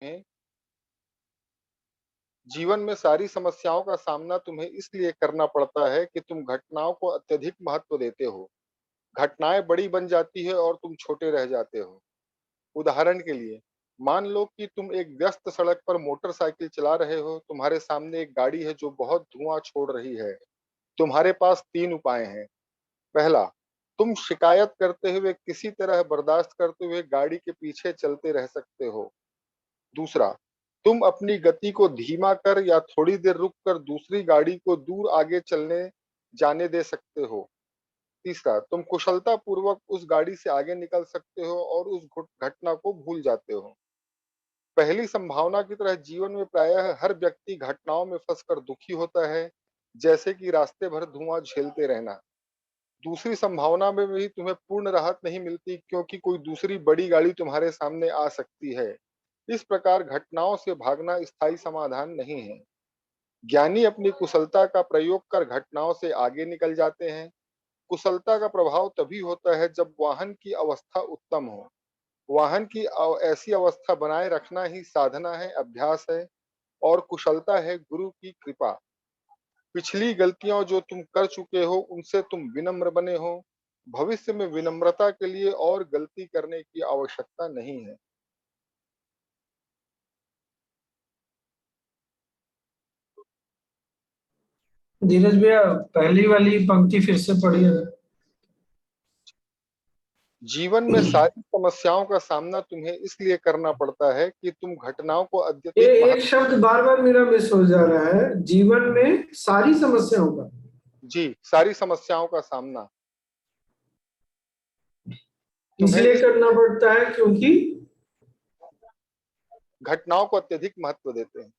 में जीवन में सारी समस्याओं का सामना तुम्हें इसलिए करना पड़ता है कि तुम घटनाओं को अत्यधिक महत्व देते हो। घटनाएं बड़ी बन जाती है और तुम छोटे रह जाते हो। उदाहरण के लिए, मान लो कि तुम एक व्यस्त सड़क पर मोटरसाइकिल चला रहे हो। तुम्हारे सामने एक गाड़ी है जो बहुत धुआं छोड़ रही है। तुम्हारे पास 3 उपाय हैं। पहला, तुम शिकायत करते हुए किसी तरह बर्दाश्त करते हुए गाड़ी के पीछे चलते रह सकते हो। दूसरा, तुम अपनी गति को धीमा कर या थोड़ी देर रुक कर दूसरी गाड़ी को दूर आगे चलने जाने दे सकते हो। तीसरा, तुम कुशलतापूर्वक उस गाड़ी से आगे निकल सकते हो और उस घटना को भूल जाते हो। पहली संभावना की तरह जीवन में प्रायः हर व्यक्ति घटनाओं में फंसकर दुखी होता है, जैसे कि रास्ते भर धुआं झेलते रहना। दूसरी संभावना में भी तुम्हें पूर्ण राहत नहीं मिलती, क्योंकि कोई दूसरी बड़ी गाड़ी तुम्हारे सामने आ सकती है। इस प्रकार घटनाओं से भागना स्थायी समाधान नहीं है। ज्ञानी अपनी कुशलता का प्रयोग कर घटनाओं से आगे निकल जाते हैं। कुशलता का प्रभाव तभी होता है जब वाहन की अवस्था उत्तम हो। वाहन की ऐसी अवस्था बनाए रखना ही साधना है, अभ्यास है, और कुशलता है गुरु की कृपा। पिछली गलतियां जो तुम कर चुके हो उनसे तुम विनम्र बने हो। भविष्य में विनम्रता के लिए और गलती करने की आवश्यकता नहीं है। धीरज भैया, पहली वाली पंक्ति फिर से पढ़िए। जीवन में सारी समस्याओं का सामना तुम्हें इसलिए करना पड़ता है कि तुम घटनाओं को ये अत्यधिक एक शब्द बार बार मेरा मिस हो जा रहा है, जीवन में सारी समस्याओं का। जी, सारी समस्याओं का सामना तुम्हें इसलिए इस करना पड़ता है क्योंकि घटनाओं को अत्यधिक महत्व देते हैं।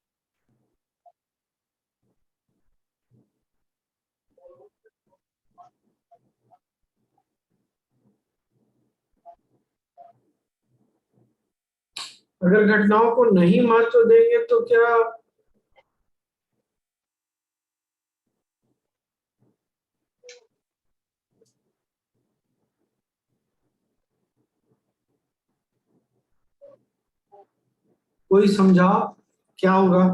अगर घटनाओं को नहीं महत्व देंगे तो क्या कोई समझा क्या होगा?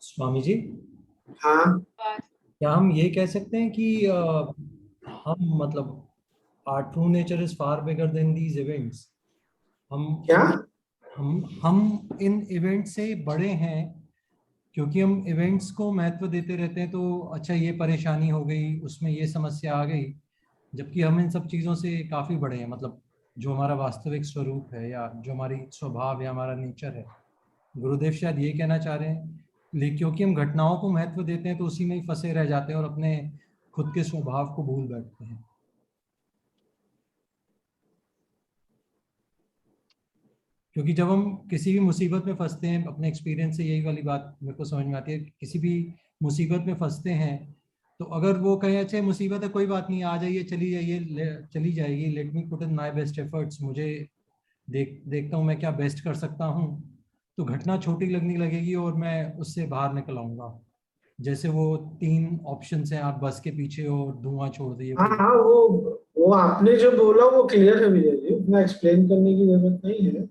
स्वामी जी, हाँ, क्या हम ये कह सकते हैं कि हम मतलब our true nature is far bigger than these events? हम क्या? हम इन इवेंट से बड़े हैं, क्योंकि हम इवेंट्स को महत्व देते रहते हैं। तो अच्छा, ये परेशानी हो गई, उसमें ये समस्या आ गई, जबकि हम इन सब चीज़ों से काफ़ी बड़े हैं। मतलब जो हमारा वास्तविक स्वरूप है या जो हमारी स्वभाव या हमारा नेचर है, गुरुदेव शायद ये कहना चाह रहे हैं। लेकिन क्योंकि हम घटनाओं को महत्व देते हैं तो उसी में ही फंसे रह जाते हैं और अपने खुद के स्वभाव को भूल बैठते हैं। क्योंकि जब हम किसी भी मुसीबत में फंसते हैं, अपने एक्सपीरियंस से यही वाली बात मेरे को समझ में आती है, किसी भी मुसीबत में फंसते हैं तो अगर वो कहें अच्छा मुसीबत है, कोई बात नहीं, आ जाइए, चली जाइए, चली जाएगी, let me put in my best efforts, मुझे देखता हूँ मैं क्या बेस्ट कर सकता हूँ, तो घटना छोटी लगने लगेगी और मैं उससे बाहर निकल आऊंगा। जैसे वो 3 ऑप्शंस हैं, आप बस के पीछे हो, धुआं छोड़ दिए हाँ कोई। हाँ, वो आपने जो बोला वो क्लियर है विजय जी, उतना एक्सप्लेन करने की जरूरत नहीं है।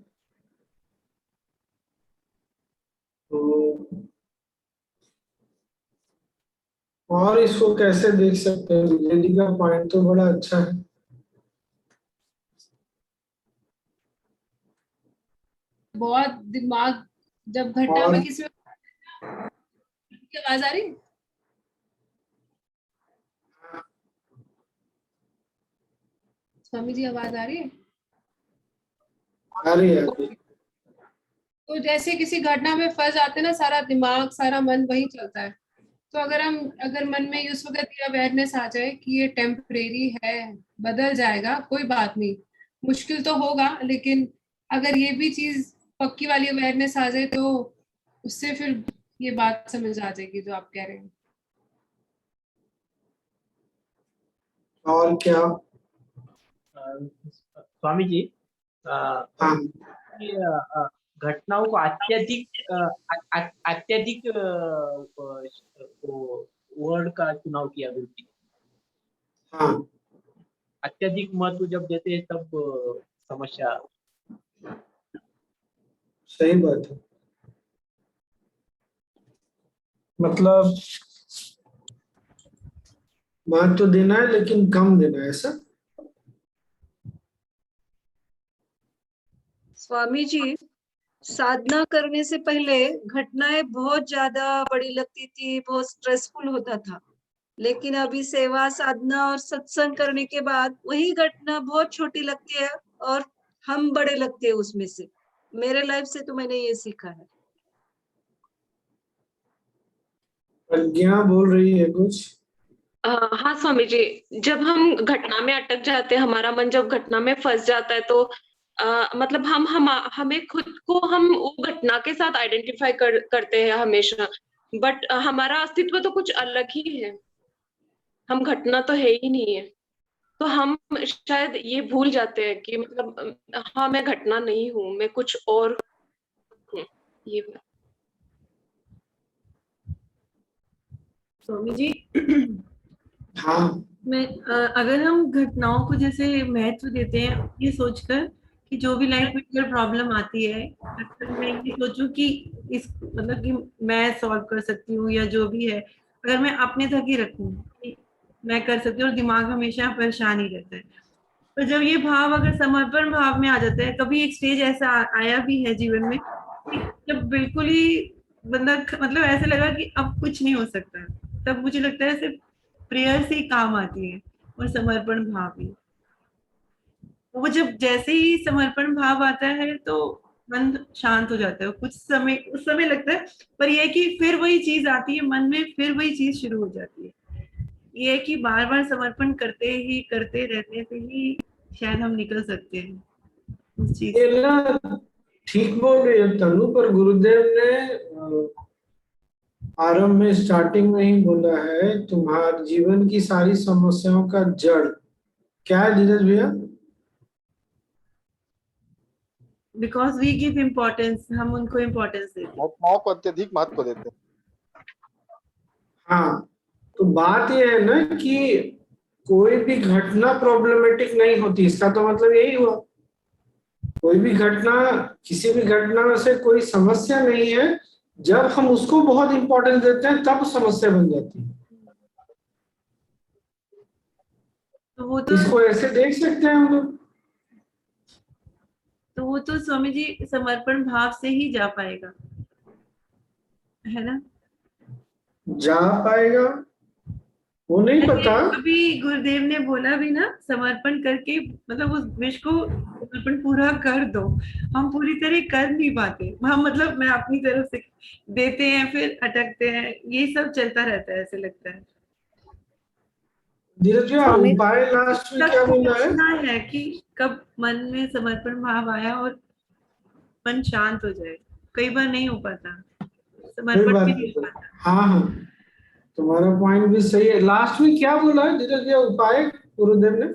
तो और इसको कैसे देख सकते हैं? विजय जी का पॉइंट तो बड़ा अच्छा है। बहुत दिमाग, जब घटना और में किसी की आवाज आ रही, स्वामी जी आवाज आ रही है? आ रही है। तो जैसे किसी घटना में फंस जाते ना, सारा दिमाग सारा मन वही चलता है। तो अगर मन में उस वक्त ये अवेयरनेस आ जाए कि ये टेम्परेरी है, बदल जाएगा, कोई बात नहीं, मुश्किल तो होगा, लेकिन अगर ये भी चीज पक्की वाली अवेयरनेस आ जाए तो उससे फिर ये बात समझ आ जाएगी जो आप कह रहे हैं। और क्या? स्वामी जी, हाँ, ये घटनाओं को अत्यधिक वर्ड का चुनाव किया गुरु जी। हाँ अत्यधिक महत्व जब देते हैं तब समस्या। सही बात है, मतलब महत्व तो देना है लेकिन कम देना है, ऐसा। स्वामी जी, साधना करने से पहले घटनाएं बहुत ज्यादा बड़ी लगती थी, बहुत स्ट्रेसफुल होता था, लेकिन अभी सेवा साधना और सत्संग करने के बाद वही घटना बहुत छोटी लगती है और हम बड़े लगते हैं उसमें से। मेरे लाइफ से तो मैंने ये सीखा है। प्रज्ञा बोल रही है कुछ। हाँ स्वामी जी, जब हम घटना में अटक जाते हैं, हमारा मन जब घटना में फंस जाता है तो मतलब हमें खुद को हम वो घटना के साथ आइडेंटिफाई करते हैं हमेशा, बट हमारा अस्तित्व तो कुछ अलग ही है, हम घटना तो है ही नहीं है। तो हम शायद ये भूल जाते हैं कि मतलब हाँ मैं घटना नहीं हूँ, मैं कुछ और हूँ। ये स्वामी जी हाँ मैं अगर हम घटनाओं को जैसे महत्व देते हैं ये सोचकर कि जो भी लाइफ में अगर प्रॉब्लम आती है, अगर मैं ये सोचूं कि इस मतलब कि मैं सॉल्व कर सकती हूँ या जो भी है, अगर मैं अपने तक ही रखूं कि मैं कर सकती हूँ, और दिमाग हमेशा परेशान ही रहता है। तो जब ये भाव अगर समर्पण भाव में आ जाता है, कभी एक स्टेज ऐसा आया भी है जीवन में कि जब बिल्कुल ही बंदा मतलब ऐसे लगा कि अब कुछ नहीं हो सकता, तब मुझे लगता है सिर्फ प्रेयर से ही काम आती है और समर्पण भाव ही। वो जब जैसे ही समर्पण भाव आता है तो मन शांत हो जाता है, कुछ समय उस समय लगता है, पर यह है कि फिर वही चीज आती है मन में, फिर वही चीज शुरू हो जाती है। ये है कि बार बार समर्पण करते रहने से ही शायद हम निकल सकते हैं उस चीज ये ना ठीक बोल रही है तनु, पर गुरुदेव ने आरंभ में स्टार्टिंग में ही बोला है तुम्हारे जीवन की सारी समस्याओं का जड़ क्या है धीरज भैया? बिकॉज वी गिव इम्पोर्टेंस, हम उनको इम्पोर्टेंस देते हैं, घटनाओं को अत्यधिक महत्व देते हैं। हाँ, तो बात यह है ना कि कोई भी घटना प्रॉब्लमेटिक नहीं होती, इसका तो मतलब यही हुआ। कोई भी घटना, किसी भी घटना से कोई समस्या नहीं है, जब हम उसको बहुत इंपॉर्टेंस देते हैं तब समस्या बन जाती है। तो वो तो इसको ऐसे देख सकते हैं हम लोग। तो वो तो स्वामी जी समर्पण भाव से ही जा पाएगा, है ना? जा पाएगा वो नहीं पता। अभी गुरुदेव ने बोला भी ना, समर्पण करके मतलब उस विश को समर्पण पूरा कर दो। हम पूरी तरह कर नहीं पाते, हम मतलब मैं अपनी तरफ से देते हैं फिर अटकते हैं, ये सब चलता रहता है, ऐसे लगता है। धीरज जी उपाय लास्ट में क्या बोला है? पूछना है कि कब मन में समर्पण भाव आया और मन शांत हो जाए, कई बार नहीं हो पाता, समर्पण भी नहीं हो पाता। हाँ हाँ, तुम्हारा पॉइंट भी सही है। लास्ट में क्या बोला है धीरज जी उपाय गुरुदेव ने?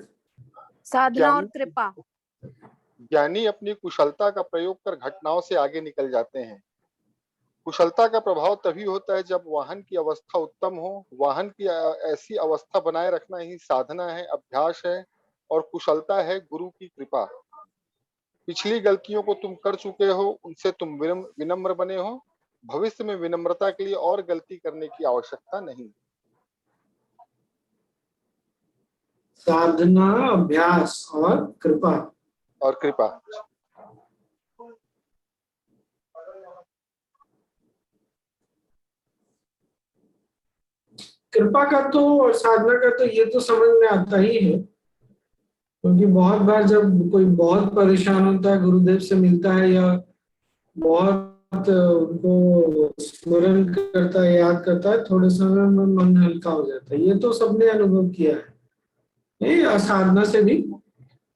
साधना और कृपा। ज्ञानी अपनी कुशलता का प्रयोग कर घटनाओं से आगे निकल जाते हैं। कुशलता का प्रभाव तभी होता है जब वाहन की अवस्था उत्तम हो। वाहन की ऐसी अवस्था बनाए रखना ही साधना है, अभ्यास है और कुशलता है गुरु की कृपा। पिछली गलतियों को तुम कर चुके हो, उनसे तुम विनम्र बने हो। भविष्य में विनम्रता के लिए और गलती करने की आवश्यकता नहीं। साधना, अभ्यास और कृपा। और कृपा। कृपा का तो और साधना का तो ये तो समझ में आता ही है, क्योंकि बहुत बार जब कोई बहुत परेशान होता है, गुरुदेव से मिलता है या बहुत उनको स्मरण करता है, याद करता है, थोड़े समय में मन हल्का हो जाता है। ये तो सबने अनुभव किया है। ये साधना से भी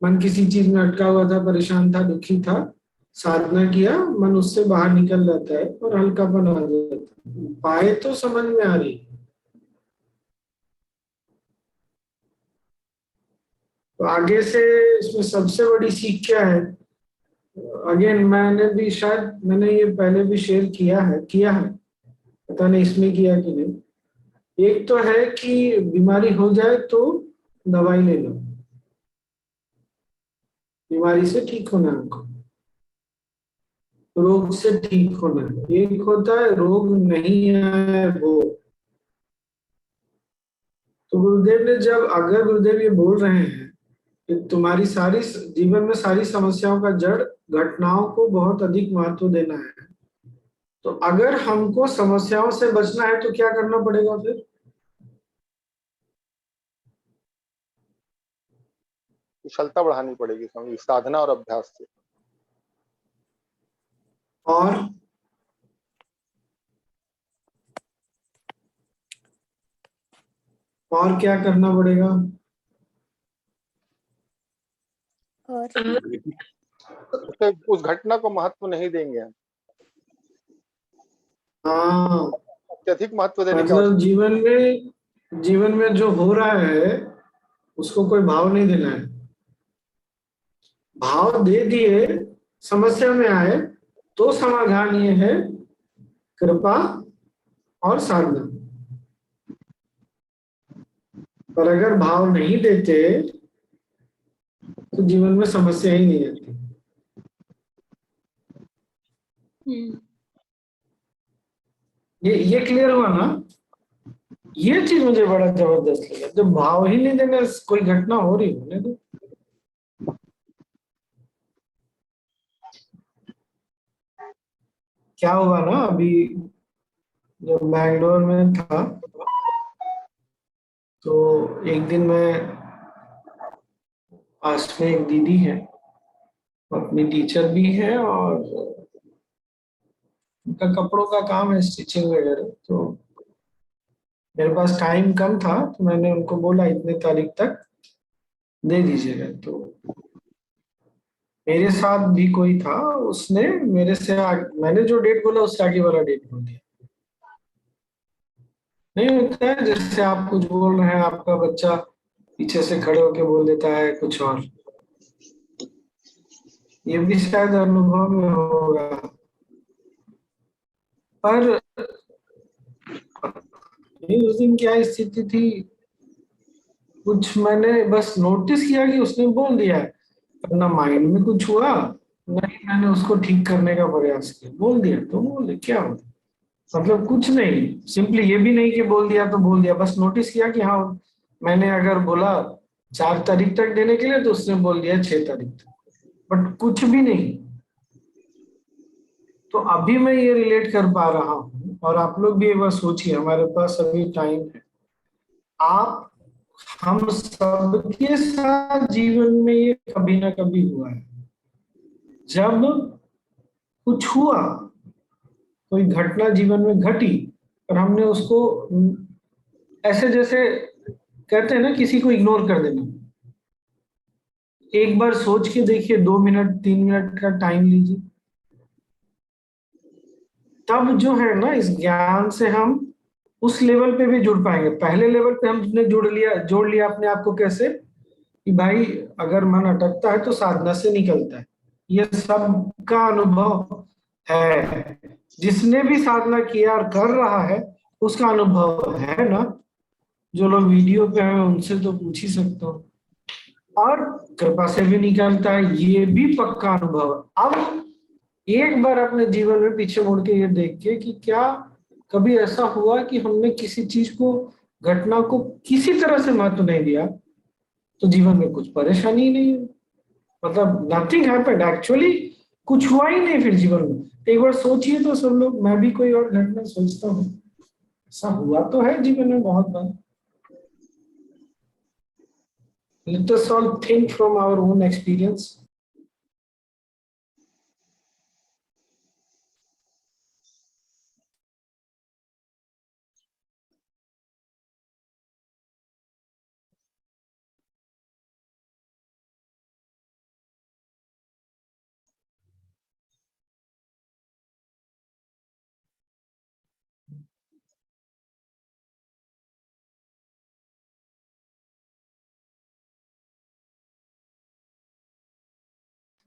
मन किसी चीज में अटका हुआ था, परेशान था, दुखी था, साधना किया, मन उससे बाहर निकल जाता है और हल्कापन आ जाता है। उपाय तो समझ में आ रही है। तो आगे से इसमें सबसे बड़ी सीख क्या है? अगेन मैंने ये पहले भी शेयर किया है, पता नहीं इसमें किया कि नहीं। एक तो है कि बीमारी हो जाए तो दवाई ले लो, बीमारी से ठीक होना है हमको, रोग से ठीक होना है। एक होता है रोग नहीं आए वो। तो गुरुदेव ने अगर गुरुदेव ये बोल रहे हैं कि तुम्हारी सारी जीवन में सारी समस्याओं का जड़ घटनाओं को बहुत अधिक महत्व देना है, तो अगर हमको समस्याओं से बचना है तो क्या करना पड़ेगा फिर? कुशलता बढ़ानी पड़ेगी स्वामी जी, साधना और अभ्यास से। और क्या करना पड़ेगा? और उस घटना को महत्व नहीं देंगे हम, हाँ, अत्यधिक महत्व देने की मतलब आवश्यकता। जीवन में जो हो रहा है उसको कोई भाव नहीं देना है। भाव दे दिए, समस्या में आए, तो समाधान ये है कृपा और साधना। पर अगर भाव नहीं देते तो जीवन में समस्या ही नहीं आती। ये क्लियर हुआ ना? ये चीज मुझे बड़ा जबरदस्त लगा, जब भाव ही नहीं देना, कोई घटना हो रही होने दो। क्या हुआ ना, अभी जब बैंगलोर में था तो एक दिन मैं, पास में एक दीदी है, अपनी टीचर भी है और उनका कपड़ों का काम है, स्टिचिंग वगैरह। तो मेरे पास टाइम कम था तो मैंने उनको बोला इतने तारीख तक दे दीजिएगा। तो मेरे साथ भी कोई था, उसने मैंने जो डेट बोला उससे आगे वाला डेट बोल दिया। नहीं होता है जैसे आप कुछ बोल रहे हैं, आपका बच्चा पीछे से खड़े होके बोल देता है कुछ और। ये भी शायद अनुभव में होगा। पर उस दिन क्या स्थिति थी, कुछ मैंने बस नोटिस किया कि उसने बोल दिया है, ना माइंड में कुछ हुआ, नहीं मैंने उसको ठीक करने का प्रयास किया। बोल दिया तो बोले, क्या हो, मतलब कुछ नहीं, सिंपली ये भी नहीं कि बोल दिया तो बोल दिया, बस नोटिस किया कि हाँ, मैंने अगर बोला 4 तारीख तक देने के लिए तो उसने बोल दिया 6 तारीख तक, बट कुछ भी नहीं। तो अभी मैं ये रिलेट कर पा रहा हूँ, और आप लोग भी एक बार सोचिए, हमारे पास अभी टाइम है। आप हम सबके साथ जीवन में ये कभी ना कभी हुआ है, जब कुछ हुआ, कोई घटना जीवन में घटी और हमने उसको ऐसे जैसे कहते हैं ना, किसी को इग्नोर कर देना। एक बार सोच के देखिए, 2 मिनट 3 मिनट का टाइम लीजिए, तब जो है ना, इस ज्ञान से हम उस लेवल पे भी जुड़ पाएंगे। पहले लेवल पे हमने जोड़ लिया अपने आप को, कैसे कि भाई अगर मन अटकता है तो साधना से निकलता है। ये सबका अनुभव है, जिसने भी साधना किया और कर रहा है उसका अनुभव है ना। जो लोग वीडियो पे हैं उनसे तो पूछ ही सकता हूँ, और कृपा से भी निकलता है, ये भी पक्का अनुभव है। अब एक बार अपने जीवन में पीछे मुड़ के ये देख के कि क्या कभी ऐसा हुआ कि हमने किसी चीज को, घटना को किसी तरह से महत्व नहीं दिया, तो जीवन में कुछ परेशानी ही नहीं है, मतलब नथिंग हैपेंड एक्चुअली, कुछ हुआ ही नहीं फिर जीवन में। एक बार सोचिए तो सब लोग, मैं भी कोई और घटना सोचता हूँ, ऐसा हुआ तो है जीवन में बहुत बार। Let us all think from our own experience.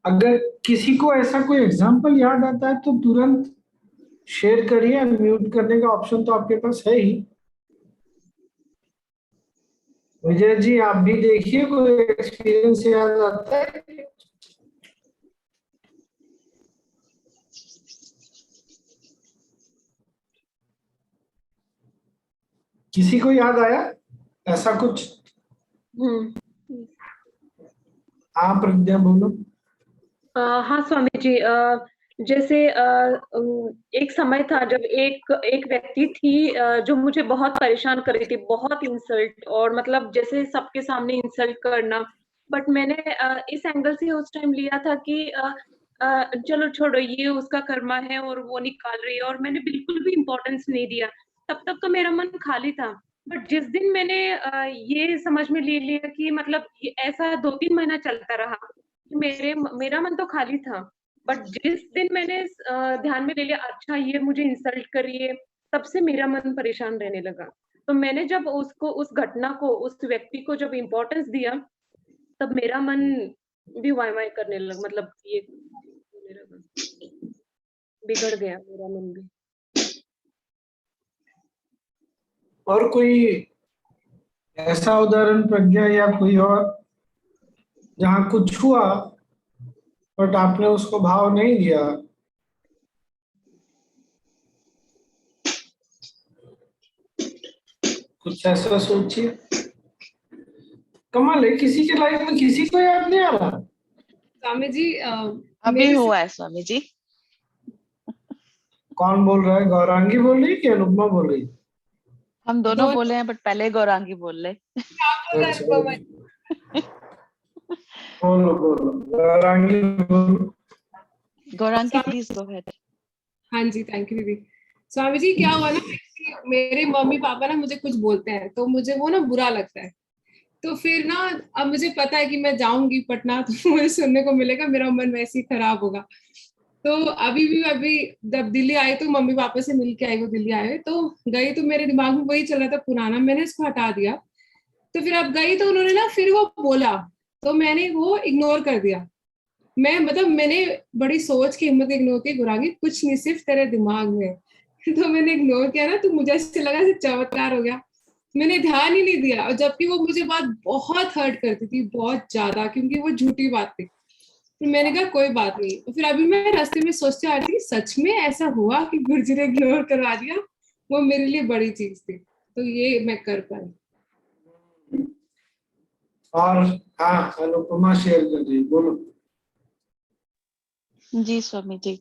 अगर किसी को ऐसा कोई एग्जाम्पल याद आता है तो तुरंत शेयर करिए, म्यूट करने का ऑप्शन तो आपके पास है ही। विजय जी आप भी देखिए, कोई एक्सपीरियंस याद आता है? किसी को याद आया ऐसा कुछ? आप प्रज्ञा बोलो। हाँ स्वामी जी, जैसे एक समय था जब एक व्यक्ति थी जो मुझे बहुत परेशान कर रही थी, बहुत इंसल्ट, और मतलब जैसे सबके सामने इंसल्ट करना। बट मैंने इस एंगल से उस टाइम लिया था कि चलो छोड़ो, ये उसका कर्मा है और वो निकाल रही है, और मैंने बिल्कुल भी इम्पोर्टेंस नहीं दिया। तब तक तो मेरा मन खाली था। बट जिस दिन मैंने ये समझ में ले लिया कि मतलब ऐसा 2-3 महीना चलता रहा, मेरा मन तो खाली था। बट जिस दिन मैंने ध्यान में ले लिया, अच्छा ये मुझे इंसल्ट कर रही है, तब से मेरा मन परेशान रहने लगा। तो मैंने जब उसको, उस घटना को, उस व्यक्ति को जब इम्पोर्टेंस दिया, तब मेरा मन भी वाई वाई करने लगा, मतलब ये मेरा बिगड़ गया मेरा मन भी। और कोई ऐसा उदाहरण प्रज्ञा या कोई और जहां कुछ हुआ बट आपने उसको भाव नहीं दिया? कुछ ऐसा सोचिए। कमाल है, किसी के लाइफ में किसी को याद नहीं आ रहा। स्वामी जी अभी मेरे से हुआ है स्वामी जी। कौन बोल रहा है? गौरांगी बोल रही है कि अनुपमा बोल रही है? हम दोनों दो बोले हैं, बट पहले गौरांगी बोल ले। आप बोल रहे हैं, अच्छा अनुपमा जी। बोलो बोलो, गौरांगी बोलो। गौरांगी स्वामी प्लीज गो अहेड। हाँ जी, थैंक यू दीदी। स्वामी जी क्या हुआ ना कि मेरे मम्मी पापा ना मुझे कुछ बोलते हैं तो मुझे वो ना बुरा लगता है। तो फिर ना अब मुझे पता है कि मैं जाऊंगी पटना तो मुझे सुनने को मिलेगा, मेरा मन वैसे ही खराब होगा। तो अभी जब दिल्ली आई तो मम्मी पापा से मिल के आई, वो दिल्ली आए तो गई, तो मेरे दिमाग में वही चल रहा था पुराना, मैंने इसको हटा दिया। तो फिर अब गई तो उन्होंने ना फिर वो बोला, तो मैंने वो इग्नोर कर दिया। मैंने बड़ी सोच की हिम्मत इग्नोर की, गुरांगी कुछ नहीं, सिर्फ तेरे दिमाग में। तो मैंने इग्नोर किया ना, तो मुझे ऐसे लगा जैसे चमत्कार हो गया। मैंने ध्यान ही नहीं दिया, और जबकि वो मुझे बात बहुत हर्ट करती थी, बहुत ज्यादा, क्योंकि वो झूठी बात थी। फिर मैंने कहा कोई बात नहीं। तो फिर अभी मैं रास्ते में सोचते आ रही थी, सच में ऐसा हुआ कि गुरुजी ने इग्नोर करवा दिया, वो मेरे लिए बड़ी चीज थी। तो ये मैं कर पाई। और हाँ, अनुपमा शेयर कर रही, बोलो। जी स्वामी जी,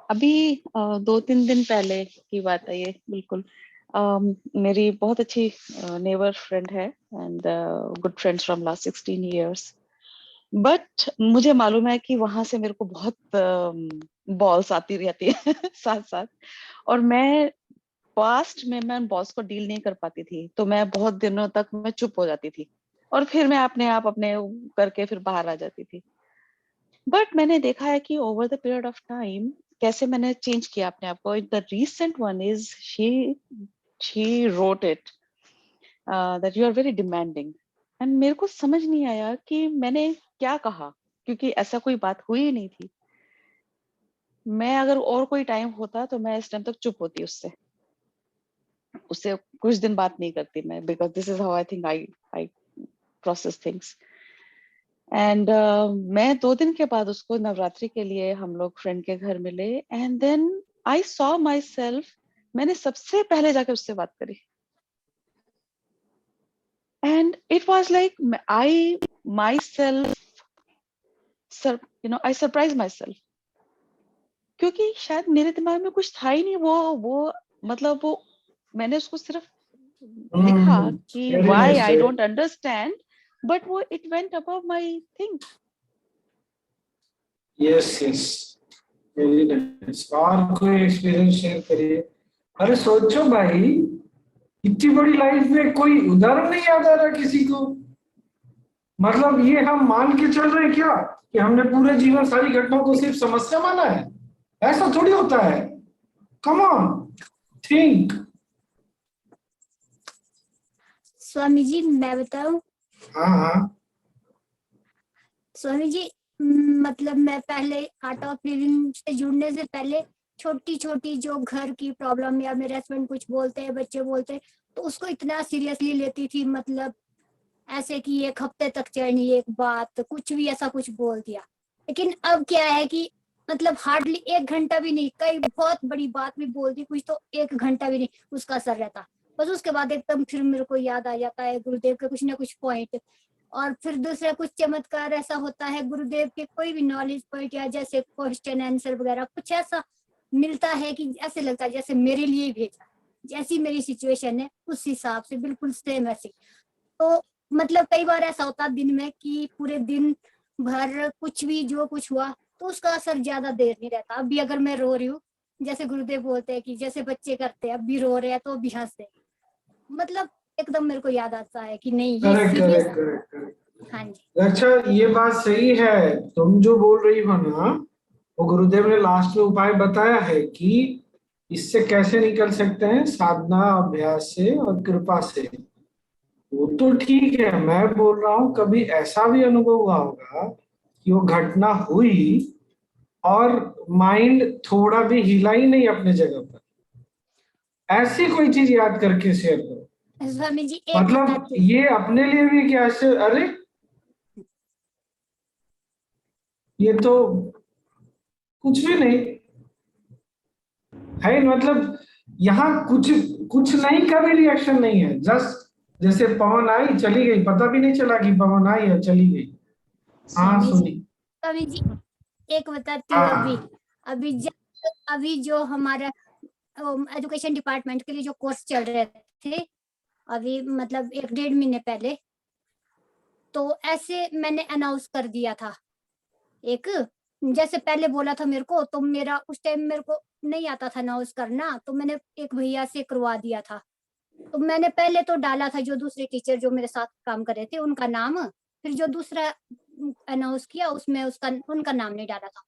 अभी 2-3 दिन पहले की बात है ये, बिल्कुल। मेरी बहुत अच्छी नेबर फ्रेंड है, and good friends from last 16 years। But मुझे मालूम है कि वहां से मेरे को बहुत बॉल्स आती रहती है साथ साथ। और मैं पास्ट में मैं बॉस को डील नहीं कर पाती थी, तो मैं बहुत दिनों तक मैं चुप हो जाती थी, और फिर मैं अपने आप अपने करके फिर बाहर आ जाती थी। बट मैंने देखा है कि over the period of time कैसे मैंने चेंज किया अपने आप को। The recent one is she wrote it that you are very demanding. And मेरे को समझ नहीं आया कि मैंने क्या कहा, क्योंकि ऐसा कोई बात हुई ही नहीं थी। मैं अगर और कोई टाइम होता तो मैं इस टाइम तक चुप होती, उससे कुछ दिन बात नहीं करती मैं, because this is how I think I process things. And मैं 2 दिन के बाद उसको नवरात्रि के लिए हम लोग फ्रेंड के घर मिले, and then I saw myself, मैंने सबसे पहले जाकर उससे बात करी। And it was like I myself, I surprise myself, क्योंकि शायद मेरे दिमाग में कुछ था ही नहीं। वो मतलब वो मैंने उसको सिर्फ लिखा कि very why nice. I don't understand, but वो it went above my thing. Yes yes, very nice. और कोई एक्सपीरियंस शेयर करिए। अरे सोचो भाई, इतनी बड़ी लाइफ में कोई उदाहरण नहीं याद आ रहा किसी को? मतलब ये हम मान के चल रहे हैं क्या कि हमने पूरे जीवन सारी घटनाओं को सिर्फ समस्या माना है? ऐसा थोड़ी होता है। Come on, think. Swami ji मैं बताऊं? हाँ हाँ। स्वामी जी मतलब मैं पहले आर्ट ऑफ लिविंग से जुड़ने से पहले छोटी छोटी जो घर की प्रॉब्लम या मेरे हस्बैंड कुछ बोलते हैं, बच्चे बोलते हैं, तो उसको इतना सीरियसली लेती थी, मतलब ऐसे कि एक हफ्ते तक चढ़नी एक बात, कुछ भी ऐसा कुछ बोल दिया। लेकिन अब क्या है कि मतलब हार्डली 1 घंटा भी नहीं, कई बहुत बड़ी बात भी बोल दी कुछ तो 1 घंटा भी नहीं उसका असर रहता। बस उसके बाद एकदम फिर मेरे को याद आ जाता है गुरुदेव के कुछ ना कुछ पॉइंट, और फिर दूसरा कुछ चमत्कार ऐसा होता है गुरुदेव के कोई भी नॉलेज पॉइंट या जैसे क्वेश्चन आंसर वगैरह कुछ ऐसा मिलता है कि ऐसे लगता है जैसे मेरे लिए ही भेजा, जैसी मेरी सिचुएशन है उस हिसाब से बिल्कुल सेम ऐसे। तो मतलब कई बार ऐसा होता दिन में कि पूरे दिन भर कुछ भी जो कुछ हुआ तो उसका असर ज्यादा देर नहीं रहता। अभी अगर मैं रो रही हूँ, जैसे गुरुदेव बोलते हैं कि जैसे बच्चे करते हैं, अभी रो रहे हैं तो अभी हंसते, मतलब एकदम मेरे को याद आता है कि नहीं ये करेक्ट सीरियस। Correct correct. हाँ जी। अच्छा ये बात सही है, तुम जो बोल रही हो ना, वो गुरुदेव ने लास्ट में उपाय बताया है कि इससे कैसे निकल सकते हैं, साधना अभ्यास से और कृपा से। वो तो ठीक है, मैं बोल रहा हूँ कभी ऐसा भी अनुभव हुआ होगा कि वो घटना हुई और माइंड थोड़ा भी हिला ही नहीं अपने जगह पर, ऐसी कोई चीज याद करके शेयर करो। स्वामी जी एक मतलब बताती हूँ। ये अपने लिए भी क्या ऐसे, अरे ये तो कुछ भी नहीं है, मतलब यहाँ कुछ कुछ नहीं का भी रिएक्शन नहीं है, जस्ट जैसे पवन आई चली गई, पता भी नहीं चला कि पवन आई और चली गई। हाँ सुनी। स्वामी जी एक बताती हूँ। अभी हाँ अभी अभी जो हमारा एजुकेशन डिपार्टमेंट के लिए जो कोर्स चल रहे थे अभी मतलब 1-1.5 महीने पहले, तो ऐसे मैंने अनाउंस कर दिया था। एक जैसे पहले बोला था मेरे को, तो मेरा उस टाइम मेरे को नहीं आता था अनाउंस करना, तो मैंने एक भैया से करवा दिया था। तो मैंने पहले तो डाला था जो दूसरे टीचर जो मेरे साथ काम कर रहे थे उनका नाम, फिर जो दूसरा अनाउंस किया उसमें उनका नाम नहीं डाला था।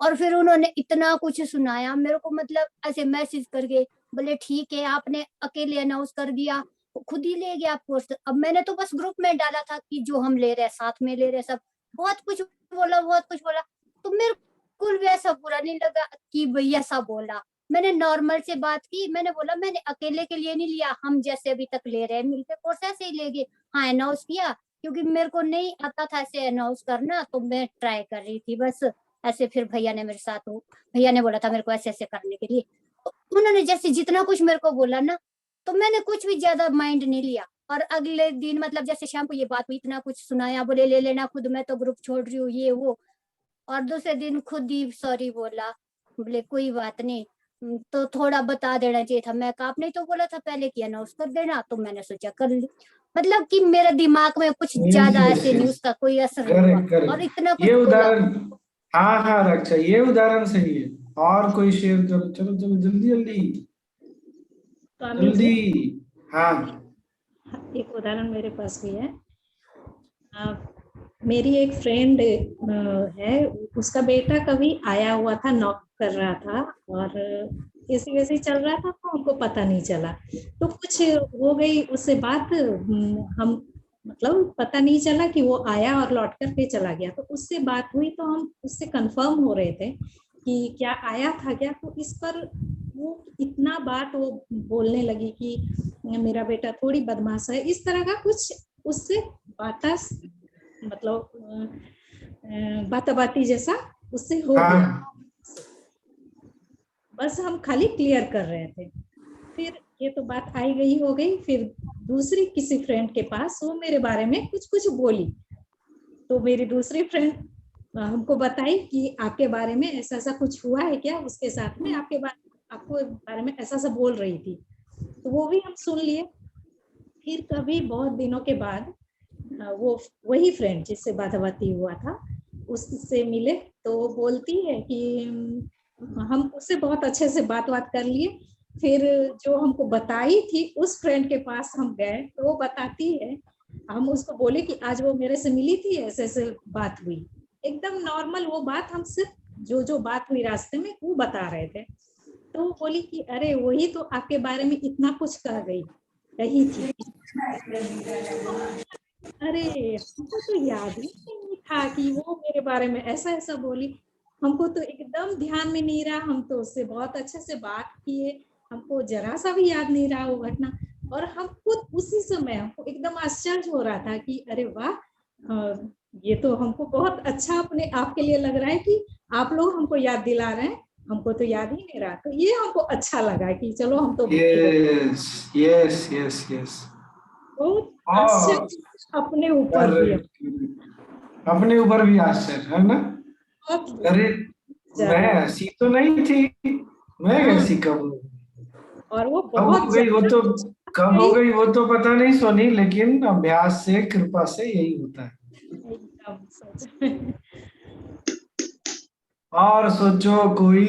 और फिर उन्होंने इतना कुछ सुनाया मेरे को, मतलब ऐसे मैसेज करके बोले ठीक है आपने अकेले अनाउंस कर दिया, खुद ही ले गया कोर्स। अब मैंने तो बस ग्रुप में डाला था कि जो हम ले रहे हैं साथ में ले रहे हैं सब, बहुत कुछ बोला बहुत कुछ बोला। तो मेरे को भी ऐसा बुरा नहीं लगा कि भैया ऐसा बोला। मैंने नॉर्मल से बात की, मैंने बोला मैंने अकेले के लिए नहीं लिया, हम जैसे अभी तक ले रहे हैं मिलकर कोर्स ऐसे ही लेंगे। हाँ अनाउंस किया क्योंकि मेरे को नहीं आता था ऐसे अनाउंस करना, तो मैं ट्राई कर रही थी बस ऐसे। फिर भैया ने मेरे साथ भैया ने बोला था मेरे को ऐसे ऐसे करने के लिए, तो उन्होंने जैसे जितना कुछ मेरे को बोला ना, तो मैंने कुछ भी ज्यादा माइंड नहीं लिया। और अगले दिन मतलब जैसे शाम को ये बात हुई, इतना कुछ सुनाया, बोले ले लेना खुद, मैं तो ग्रुप छोड़ रही हूँ ये वो। और दूसरे दिन खुद ही सॉरी बोला, बोले कोई बात नहीं, तो थोड़ा बता देना चाहिए था। मैं कहा आपने तो बोला था पहले कि अनाउंस कर देना, तो मैंने सोचा कर ली। मतलब कि मेरे दिमाग में कुछ ज्यादा ऐसे नहीं, उसका कोई असर नहीं हुआ। करेक्ट और करेक्ट, इतना कुछ ये बोला। उदाहरण, हाँ हाँ रक्षा, ये उदाहरण सही है। और कोई शेयर करो, चलो चलो जल्दी जल्दी स्वामी जी जल्दी। हाँ एक उदाहरण मेरे पास भी है। मेरी एक फ्रेंड है, उसका बेटा कभी आया हुआ था, नॉक कर रहा था और ऐसे वैसे चल रहा था, तो उनको पता नहीं चला। तो कुछ हो गई उससे बात, हम मतलब पता नहीं चला कि वो आया और लौट करके चला गया। तो उससे बात हुई तो हम उससे कंफर्म हो रहे थे कि क्या आया था क्या। तो इस पर वो इतना बात वो बोलने लगी कि मेरा बेटा थोड़ी बदमाश है, इस तरह का कुछ उससे बाता मतलब बाती जैसा उससे हो गया। बस हम खाली क्लियर कर रहे थे। फिर ये तो बात आई गई हो गई। फिर दूसरी किसी फ्रेंड के पास वो मेरे बारे में कुछ कुछ बोली, तो मेरी दूसरी फ्रेंड हमको बताई कि आपके बारे में ऐसा ऐसा कुछ हुआ है क्या उसके साथ में, आपको बारे में ऐसा ऐसा बोल रही थी। तो वो भी हम सुन लिए। फिर कभी बहुत दिनों के बाद वो वही फ्रेंड जिससे बात हुआ था उससे मिले, तो वो बोलती है कि हम उससे बहुत अच्छे से बात कर लिए। फिर जो हमको बताई थी उस फ्रेंड के पास हम गए, तो वो बताती है, हम उसको बोले कि आज वो मेरे से मिली थी, ऐसे ऐसे बात हुई, एकदम नॉर्मल वो बात, हम सिर्फ जो बात हुई रास्ते में वो बता रहे थे। तो वो बोली कि अरे वही तो आपके बारे में इतना कुछ कही थी। अरे हमको तो याद ही नहीं था कि वो मेरे बारे में ऐसा ऐसा बोली, हमको तो एकदम ध्यान में नहीं रहा, हम तो उससे बहुत अच्छे से बात किए, हमको जरा सा भी याद नहीं रहा वो घटना। और हम खुद उसी समय हमको एकदम आश्चर्य हो रहा था कि अरे वाह, ये तो हमको बहुत अच्छा अपने आप के लिए लग रहा है कि आप लोग हमको याद दिला रहे हैं, हमको तो याद ही नहीं रहा। तो ये हमको अच्छा लगा कि चलो हम तो यस यस यस यस बहुत आश्चर्य अपने ऊपर भी, अपने ऊपर भी आश्चर्य है ना। बहुत अरे मैं ऐसी तो नहीं थी, मैं कैसी कब हो और वो कब हो गई, वो तो कब हो गई वो तो पता नहीं सोनी, लेकिन अभ्यास से कृपा से यही होता है। एकदम सच। और सोचो कोई,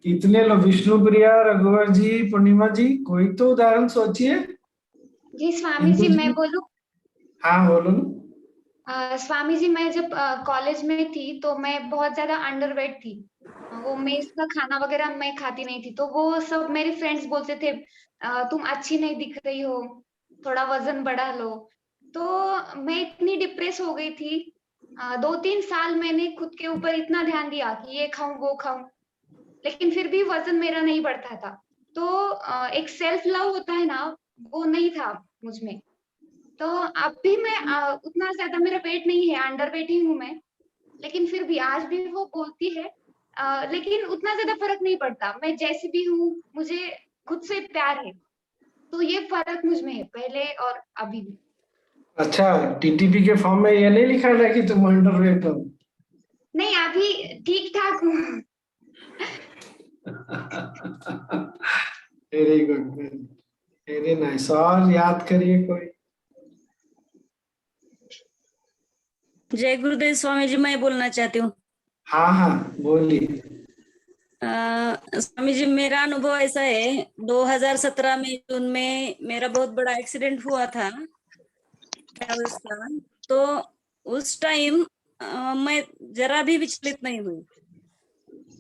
इतने लोग, विष्णु प्रिया, रघुवर जी, पूर्णिमा जी, कोई तो उदाहरण सोचिए। जी स्वामी जी मैं बोलूं? हाँ बोलो। स्वामी जी मैं जब कॉलेज में थी तो मैं बहुत ज्यादा अंडरवेट थी। वो मेस का खाना वगैरह मैं खाती नहीं थी, तो वो सब मेरे फ्रेंड्स बोलते थे तुम अच्छी नहीं दिख रही हो, थोड़ा वजन बढ़ा लो। तो मैं इतनी डिप्रेस हो गई थी। 2-3 साल मैंने खुद के ऊपर इतना ध्यान दिया कि ये खाऊं वो खाऊं, लेकिन फिर भी वजन मेरा नहीं बढ़ता था। तो एक सेल्फ लव होता है ना, वो नहीं था मुझ में। तो अब भी मैं उतना ज्यादा मेरा वेट नहीं है, अंडर वेट ही हूँ मैं, लेकिन फिर भी आज भी वो बोलती है, लेकिन उतना ज्यादा फर्क नहीं पड़ता, मैं जैसी भी हूँ, मुझे खुद से प्यार है। तो ये फर्क मुझ में है पहले और अभी भी। अच्छा, टीटीपी के फॉर्म में ये नहीं लिखा था कि तुम अंडरवेट हो? नहीं, अभी ठीक ठाक हूँ। Very good, very nice. और याद करिए कोई। जय गुरुदेव स्वामी जी, मैं बोलना चाहती हूँ। हाँ हाँ बोलिए। स्वामी जी मेरा अनुभव ऐसा है, 2017 में जून में मेरा बहुत बड़ा एक्सीडेंट हुआ था ट्रैवल्स का। तो उस टाइम मैं जरा भी विचलित नहीं हुई।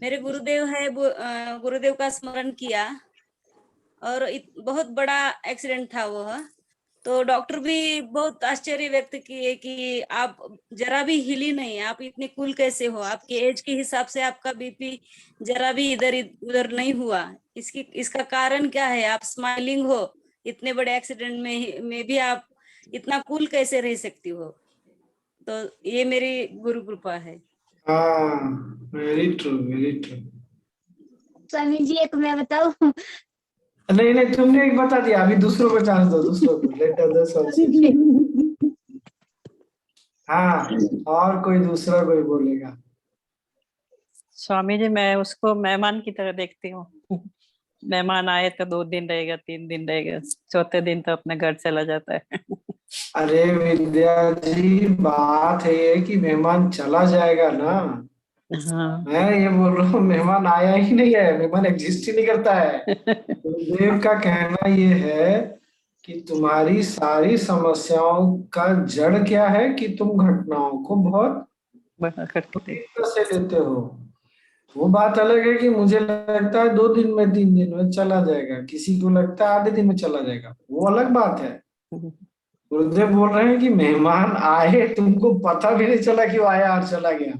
मेरे गुरुदेव है, गुरुदेव का स्मरण किया और बहुत बड़ा एक्सीडेंट था वो। तो डॉक्टर भी बहुत आश्चर्य व्यक्त किए कि आप जरा भी हिली नहीं, आप इतने कूल कैसे हो, आपके एज के हिसाब से आपका बीपी जरा भी इधर उधर नहीं हुआ, इसका कारण क्या है, आप स्माइलिंग हो, इतने बड़े एक्सीडेंट में भी आप इतना कूल कैसे रह सकती हो। तो ये मेरी गुरु कृपा है। हाँ, very true, very true. Swami ji एक मैं बताऊं? नहीं नहीं, तुमने एक बता दिया, अभी दूसरों को चांस दो, दूसरों को, लेट अदर्स आल्सो। हाँ, और कोई दूसरा कोई बोलेगा। स्वामी जी मैं उसको मेहमान की तरह देखती हूँ। मेहमान आए तो 2 दिन रहेगा, 3 दिन रहेगा, चौथे दिन तो अपने घर चला जाता है। अरे विद्या जी, बात है कि मेहमान चला जाएगा ना। हाँ। मैं ये बोल रहा हूँ मेहमान आया ही नहीं है, मेहमान एग्जिस्ट ही नहीं करता है। गुरुदेव का कहना ये है कि तुम्हारी सारी समस्याओं का जड़ क्या है कि तुम घटनाओं को बहुत गंभीरता से लेते हो। वो बात अलग है कि मुझे लगता है 2 दिन में 3 दिन में चला जाएगा, किसी को लगता है आधे दिन में चला जाएगा, वो अलग बात है। गुरुदेव बोल रहे हैं कि मेहमान आए, तुमको पता भी नहीं चला कि वो आया और चला गया।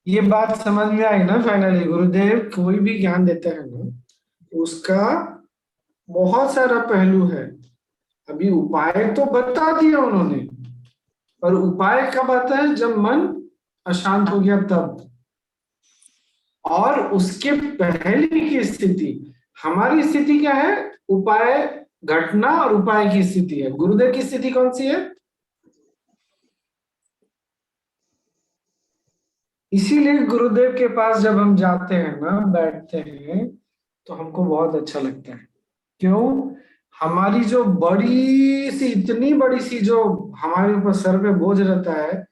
ये बात समझ में आई ना फाइनली। गुरुदेव कोई भी ज्ञान देते हैं ना, उसका बहुत सारा पहलू है। अभी उपाय तो बता दिया उन्होंने, पर उपाय कब आता है? जब मन अशांत हो गया तब। और उसके पहले की स्थिति, हमारी स्थिति क्या है? उपाय, घटना और उपाय की स्थिति है। गुरुदेव की स्थिति कौन सी है? इसीलिए गुरुदेव के पास जब हम जाते हैं ना, बैठते हैं, तो हमको बहुत अच्छा लगता है। क्यों? हमारी जो बड़ी सी, इतनी बड़ी सी जो हमारे ऊपर सर पे बोझ रहता है,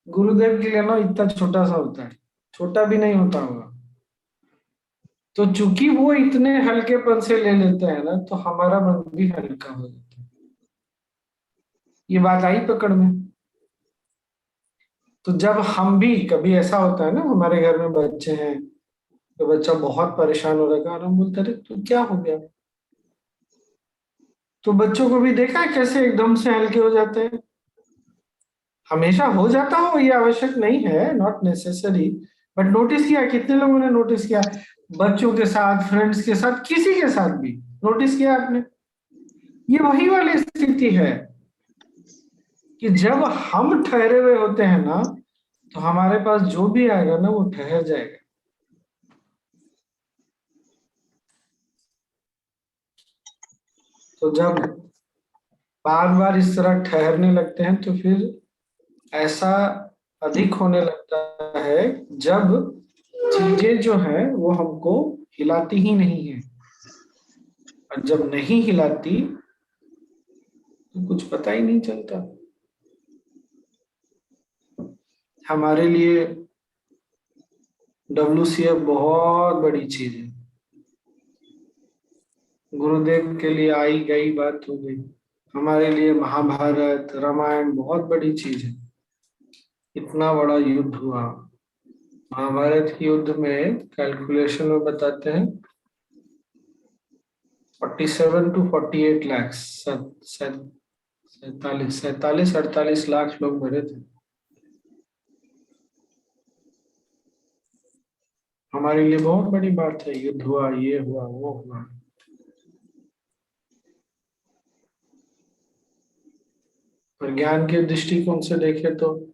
गुरुदेव के लिए ना इतना छोटा सा होता है, छोटा भी नहीं होता होगा। तो चूंकि वो इतने हल्केपन से ले लेते हैं ना, तो हमारा मन भी हल्का हो जाता है। ये बात आई पकड़ में? तो जब हम भी, कभी ऐसा होता है ना, हमारे घर में बच्चे हैं, तो बच्चा बहुत परेशान हो रहा है और हम बोलते रहे तो क्या हो गया, तो बच्चों को भी देखा है कैसे एकदम से हल्के हो जाते हैं। हमेशा हो जाता हो ये आवश्यक नहीं है, नॉट नेसेसरी, बट नोटिस किया, कितने लोगों ने नोटिस किया? बच्चों के साथ, फ्रेंड्स के साथ, किसी के साथ भी नोटिस किया आपने? ये वही वाली स्थिति है कि जब हम ठहरे हुए होते हैं ना, तो हमारे पास जो भी आएगा ना वो ठहर जाएगा। तो जब बार बार इस तरह ठहरने लगते हैं तो फिर ऐसा अधिक होने लगता है जब चीजें जो है वो हमको हिलाती ही नहीं है, और जब नहीं हिलाती तो कुछ पता ही नहीं चलता। हमारे लिए WCF बहुत बड़ी चीज है, गुरुदेव के लिए आई गई बात हो गई। हमारे लिए महाभारत, रामायण बहुत बड़ी चीज है। इतना बड़ा युद्ध हुआ, महाभारत के युद्ध में कैलकुलेशन में बताते हैं 47 to 48 लाख, 47-48 लाख लोग मरे थे। हमारे लिए बहुत बड़ी बात है, युद्ध हुआ, ये हुआ, वो हुआ। पर ज्ञान के दृष्टिकोण से देखे तो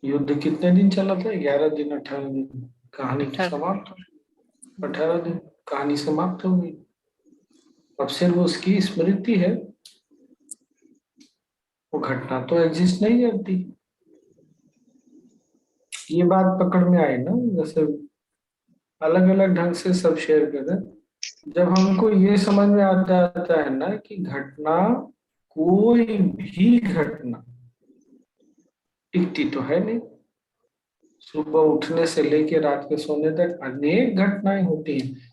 युद्ध कितने दिन चला था? 11 दिन, 18 दिन, कहानी समाप्त हो, 18 दिन कहानी समाप्त हो गई। अब सिर्फ उसकी स्मृति है, वो घटना तो एग्जिस्ट नहीं करती। ये बात पकड़ में आई ना, जैसे अलग अलग ढंग से सब शेयर कर रहे हैं। जब हमको ये समझ में आता है ना कि घटना, कोई भी घटना टिकती तो है नहीं। सुबह उठने से लेके रात के सोने तक अनेक घटनाएं होती हैं।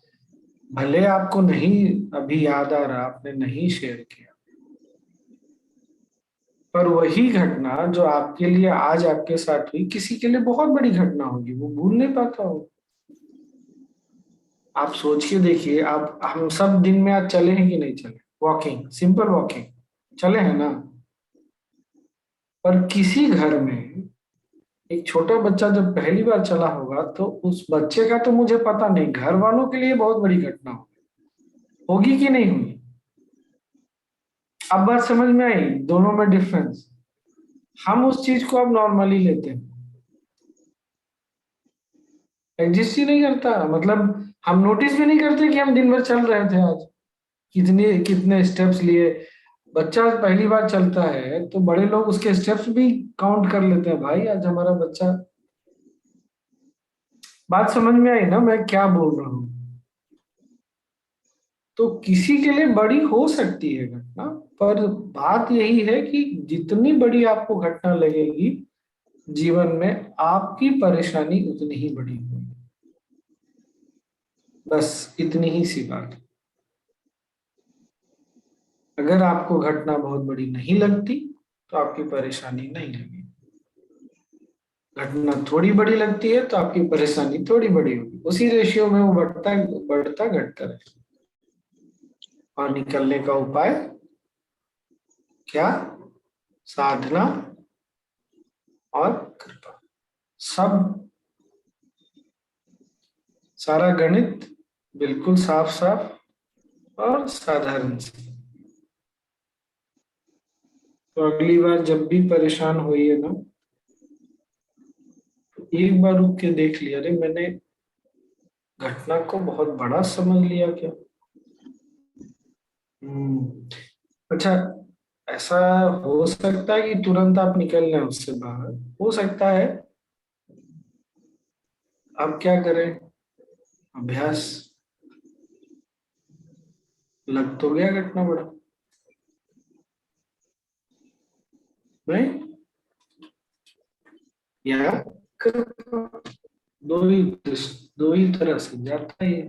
भले आपको नहीं अभी याद आ रहा, आपने नहीं शेयर किया, पर वही घटना जो आपके लिए आज आपके साथ हुई, किसी के लिए बहुत बड़ी घटना होगी, वो भूल नहीं पाता हो। आप सोच के देखिए, आप हम सब दिन में आज चले हैं कि नहीं चले? वॉकिंग, सिंपल वॉकिंग चले हैं ना। पर किसी घर में एक छोटा बच्चा जब पहली बार चला होगा तो उस बच्चे का तो मुझे पता नहीं, घर वालों के लिए बहुत बड़ी घटना होगी कि नहीं होगी? अब बात समझ में आई दोनों में डिफरेंस? हम उस चीज को अब नॉर्मली लेते हैं, एग्जिस्ट ही नहीं करता। मतलब हम नोटिस भी नहीं करते कि हम दिन भर चल रहे थे, आज कितने स्टेप्स लिए। बच्चा पहली बार चलता है तो बड़े लोग उसके स्टेप्स भी काउंट कर लेते हैं, भाई आज हमारा बच्चा। बात समझ में आई ना मैं क्या बोल रहा हूं? तो किसी के लिए बड़ी हो सकती है घटना, पर बात यही है कि जितनी बड़ी आपको घटना लगेगी जीवन में, आपकी परेशानी उतनी ही बड़ी होगी। बस इतनी ही सी बात। अगर आपको घटना बहुत बड़ी नहीं लगती तो आपकी परेशानी नहीं लगेगी। घटना थोड़ी बड़ी लगती है तो आपकी परेशानी थोड़ी बड़ी होगी। उसी रेशियो में वो बढ़ता घटता रहेगा। और निकलने का उपाय क्या? साधना और कृपा। सारा गणित बिल्कुल साफ साफ और साधारण से। तो अगली बार जब भी परेशान होइए ना, तो एक बार रुक के देख लिया, अरे मैंने घटना को बहुत बड़ा समझ लिया क्या? अच्छा, ऐसा हो सकता है कि तुरंत आप निकल लें उससे बाहर, हो सकता है। आप क्या करें? अभ्यास। लग तो गया घटना बड़ा, नहीं? या दो ही तरह से जाता है।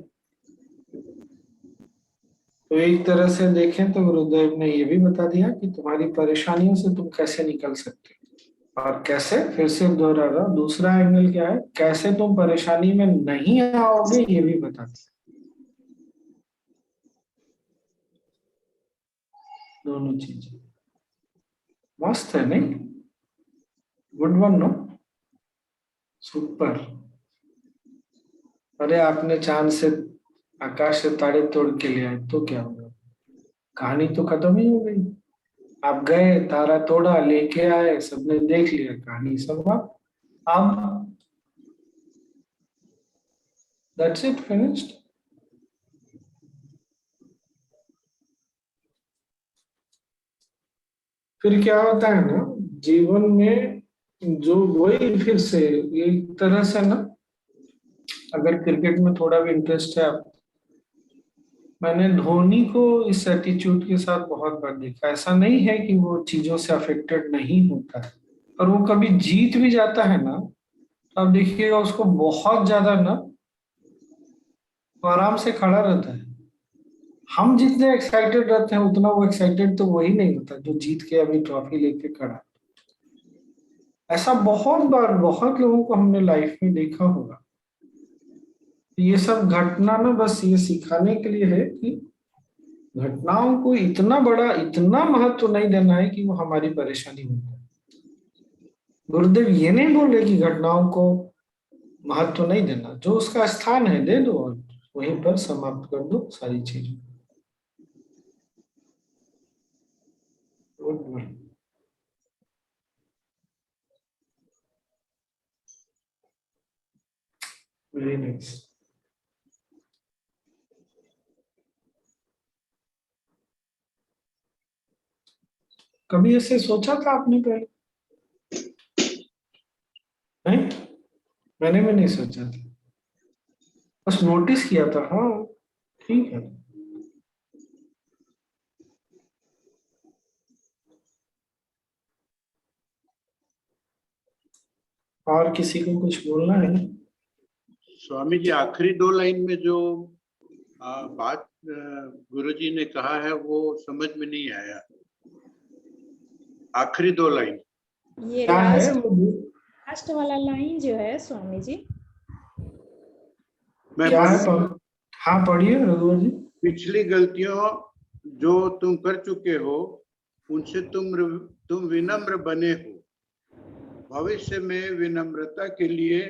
तो एक तरह से देखें तो गुरुदेव ने ये भी बता दिया कि तुम्हारी परेशानियों से तुम कैसे निकल सकते हो, और कैसे, फिर से दोहरा रहा, दूसरा एंगल क्या है, कैसे तुम परेशानी में नहीं आओगे ये भी बता दिया। दोनों चीजें मस्त है नहीं? Good one no? सुपर। अरे आपने चांद से, आकाश से तारे तोड़ के ले आए तो क्या होगा? कहानी तो खत्म ही हो गई। आप गए, तारा तोड़ा, लेके आए, सबने देख लिया, कहानी समाप्त। अब दैट्स इट, फिनिश्ड। फिर क्या होता है ना जीवन में, जो वही फिर से एक तरह से ना, अगर क्रिकेट में थोड़ा भी इंटरेस्ट है आप, मैंने धोनी को इस एटीट्यूड के साथ बहुत बार देखा। ऐसा नहीं है कि वो चीजों से अफेक्टेड नहीं होता है, और वो कभी जीत भी जाता है ना, तो आप देखिएगा उसको बहुत ज्यादा ना, वो आराम से खड़ा रहता है। हम जितने एक्साइटेड रहते हैं उतना वो एक्साइटेड तो वही नहीं होता जो जीत के अभी ट्रॉफी लेके खड़ा। ऐसा बहुत बार बहुत लोगों को हमने लाइफ में देखा होगा। ये सब घटना ना बस ये सिखाने के लिए है कि घटनाओं को इतना बड़ा, इतना महत्व नहीं देना है कि वो हमारी परेशानी हो जाए। गुरुदेव ये नहीं बोले कि घटनाओं को महत्व नहीं देना, जो उसका स्थान है दे दो और वहीं पर समाप्त कर दो सारी चीजें। Very nice. कभी ऐसे सोचा था आपने पहले? नहीं, मैंने भी नहीं सोचा था, बस नोटिस किया था। हाँ ठीक है। और किसी को कुछ बोलना है? स्वामी जी, आखिरी 2 लाइन में जो बात गुरुजी ने कहा है वो समझ में नहीं आया। आखिरी 2 लाइन ये क्या है? लास्ट वाला लाइन जो है स्वामी जी, मैं क्या है? हाँ पढ़िए रघुवर जी। पिछली गलतियों जो तुम कर चुके हो उनसे तुम विनम्र बने हो। भविष्य में विनम्रता के लिए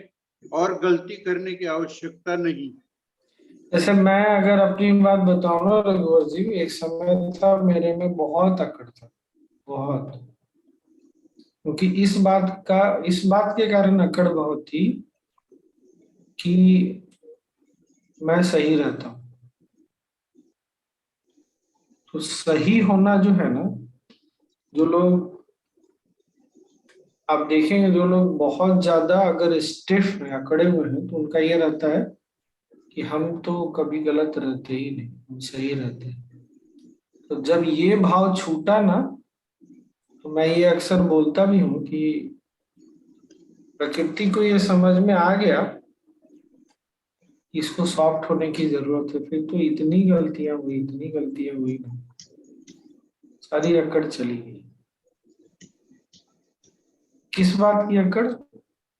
और गलती करने की आवश्यकता नहीं। जैसे मैं अगर अपनी बात बताऊं ना रघुवर जी, एक समय था मेरे में बहुत अकड़ था, बहुत। क्योंकि इस बात के कारण अकड़ बहुत थी कि मैं सही रहता हूं। तो सही होना जो है ना, जो लोग आप देखेंगे, जो लोग बहुत ज्यादा अगर स्टिफ हैं, अकड़े हुए हैं, तो उनका ये रहता है कि हम तो कभी गलत रहते ही नहीं, हम सही रहते हैं। तो जब ये भाव छूटा ना, तो मैं ये अक्सर बोलता भी हूँ कि प्रकृति को ये समझ में आ गया कि इसको सॉफ्ट होने की जरूरत है। फिर तो इतनी गलतियां हुई ना, सारी अकड़ चली गई। किस बात की अकड़?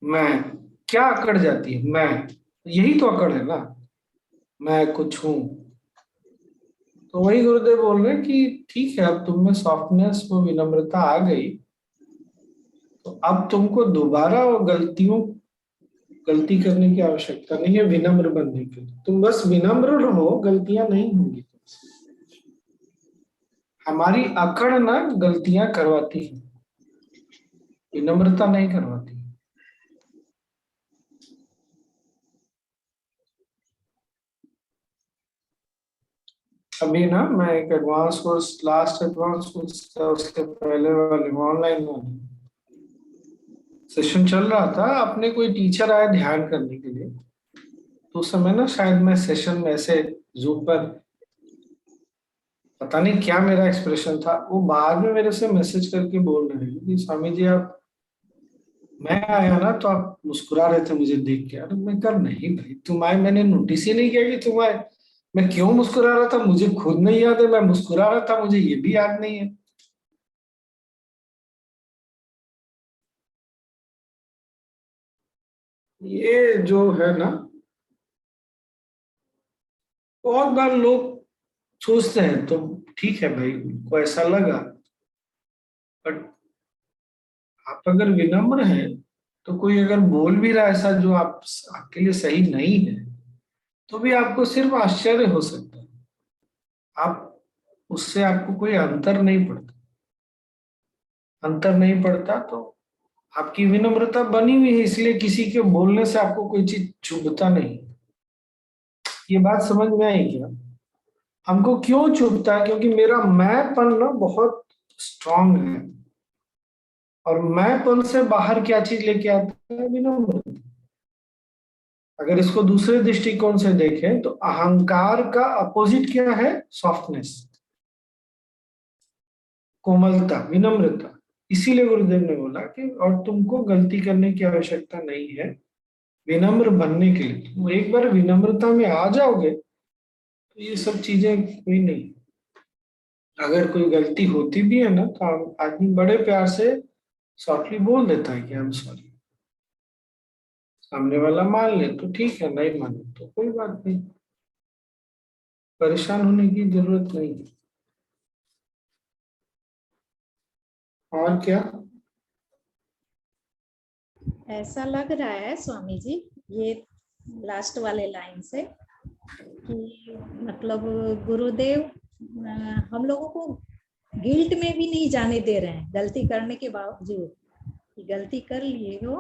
मैं। क्या अकड़ जाती है? मैं। यही तो अकड़ है ना, मैं कुछ हूं। तो वही गुरुदेव बोल रहे हैं कि ठीक है, अब तुम में सॉफ्टनेस, वो विनम्रता आ गई, तो अब तुमको दोबारा वो गलती करने की आवश्यकता नहीं है विनम्र बनने के लिए। तुम बस विनम्र रहो, गलतियां नहीं होंगी। हमारी अकड़ ना गलतियां करवाती है, विनम्रता नहीं करवाती। अभी ना मैं एक advance course, last advance course था, उसके पहले वाले ऑनलाइन वाले सेशन चल रहा था। अपने कोई टीचर आए ध्यान करने के लिए, तो उस समय ना शायद मैं सेशन में ऐसे जूम पर, पता नहीं क्या मेरा एक्सप्रेशन था, वो बाद में मेरे से मैसेज करके बोल रहे हैं कि स्वामी जी आप, मैं आया ना तो आप मुस्कुरा रहे थे मुझे देख के। अरे मैं कर नहीं भाई, तुम आए, मैंने नोटिस ही नहीं किया कि तुम आए। मैं क्यों मुस्कुरा रहा था मुझे खुद नहीं याद है, मैं मुस्कुरा रहा था मुझे ये भी याद नहीं है। ये जो है ना, बहुत बार लोग सोचते हैं तो ठीक है भाई, उनको ऐसा लगा, बट आप अगर विनम्र हैं तो कोई अगर बोल भी रहा है ऐसा जो आपके लिए सही नहीं है, तो भी आपको सिर्फ आश्चर्य हो सकता है, आप उससे आपको कोई अंतर नहीं पड़ता। अंतर नहीं पड़ता तो आपकी विनम्रता बनी हुई है, इसलिए किसी के बोलने से आपको कोई चीज चुभता नहीं। ये बात समझ में आई क्या? हमको क्यों चुभता है? क्योंकि मेरा मैंपन ना बहुत स्ट्रांग है, और मैंपन से बाहर क्या चीज लेके आता है? विनम्रता। अगर इसको दूसरे दृष्टिकोण से देखें तो अहंकार का अपोजिट क्या है? सॉफ्टनेस, कोमलता, विनम्रता। इसीलिए गुरुदेव ने बोला कि और तुमको गलती करने की आवश्यकता नहीं है विनम्र बनने के लिए। तुम एक बार विनम्रता में आ जाओगे तो ये सब चीजें कोई नहीं। अगर कोई गलती होती भी है ना तो आदमी बड़े प्यार से सॉफ्टली बोल देता है कि आई एम सॉरी। सामने वाला मान ले तो ठीक है, नहीं माने तो कोई बात नहीं, परेशान होने की जरूरत नहीं है। और क्या? ऐसा लग रहा है स्वामी जी, ये लास्ट वाले लाइन से, कि मतलब गुरुदेव हम लोगों को गिल्ट में भी नहीं जाने दे रहे हैं गलती करने के बावजूद, कि गलती कर लिए हो,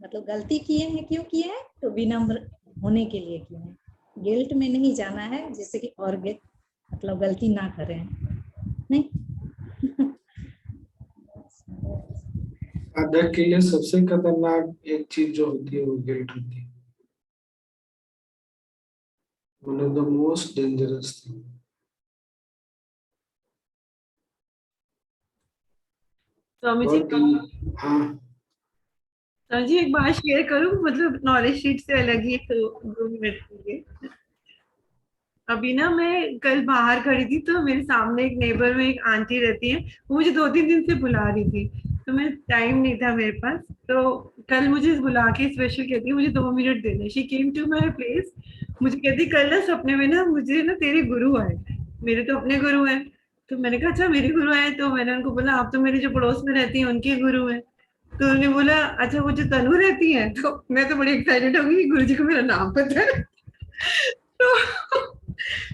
मतलब गलती किए हैं, क्यों किए हैं? तो विनम्र होने के लिए किए हैं, गिल्ट में नहीं जाना है, जिससे कि और मतलब गलती ना करें, नहीं। साधक के लिए सबसे खतरनाक एक चीज जो होती है वो गिल्ट होती है। One of the most dangerous thing. Swami ji, हाँ स्वामी जी एक बात शेयर करूं, मतलब नॉलेज शीट से अलग ही, तो 2 मिनट के लिए। अभी ना मैं कल बाहर खड़ी थी, तो मेरे सामने एक नेबर में एक आंटी रहती है, वो मुझे 2-3 दिन से बुला रही थी, तो मैं टाइम नहीं था मेरे पास, तो कल मुझे बुला के स्पेशल कहती है मुझे 2 मिनट देना। She came to my place, मुझे कहती कल ना सपने में ना मुझे ना तेरे गुरु आए, मेरे तो अपने गुरु हैं। तो मैंने कहा अच्छा मेरे गुरु आए? तो मैंने उनको बोला आप तो मेरी जो पड़ोस में रहती हैं उनके गुरु हैं। तो उन्होंने बोला अच्छा वो जो तनु रहती है। तो मैं तो बड़ी एक्साइटेड हो गई, गुरु जी को मेरा नाम पता है। तो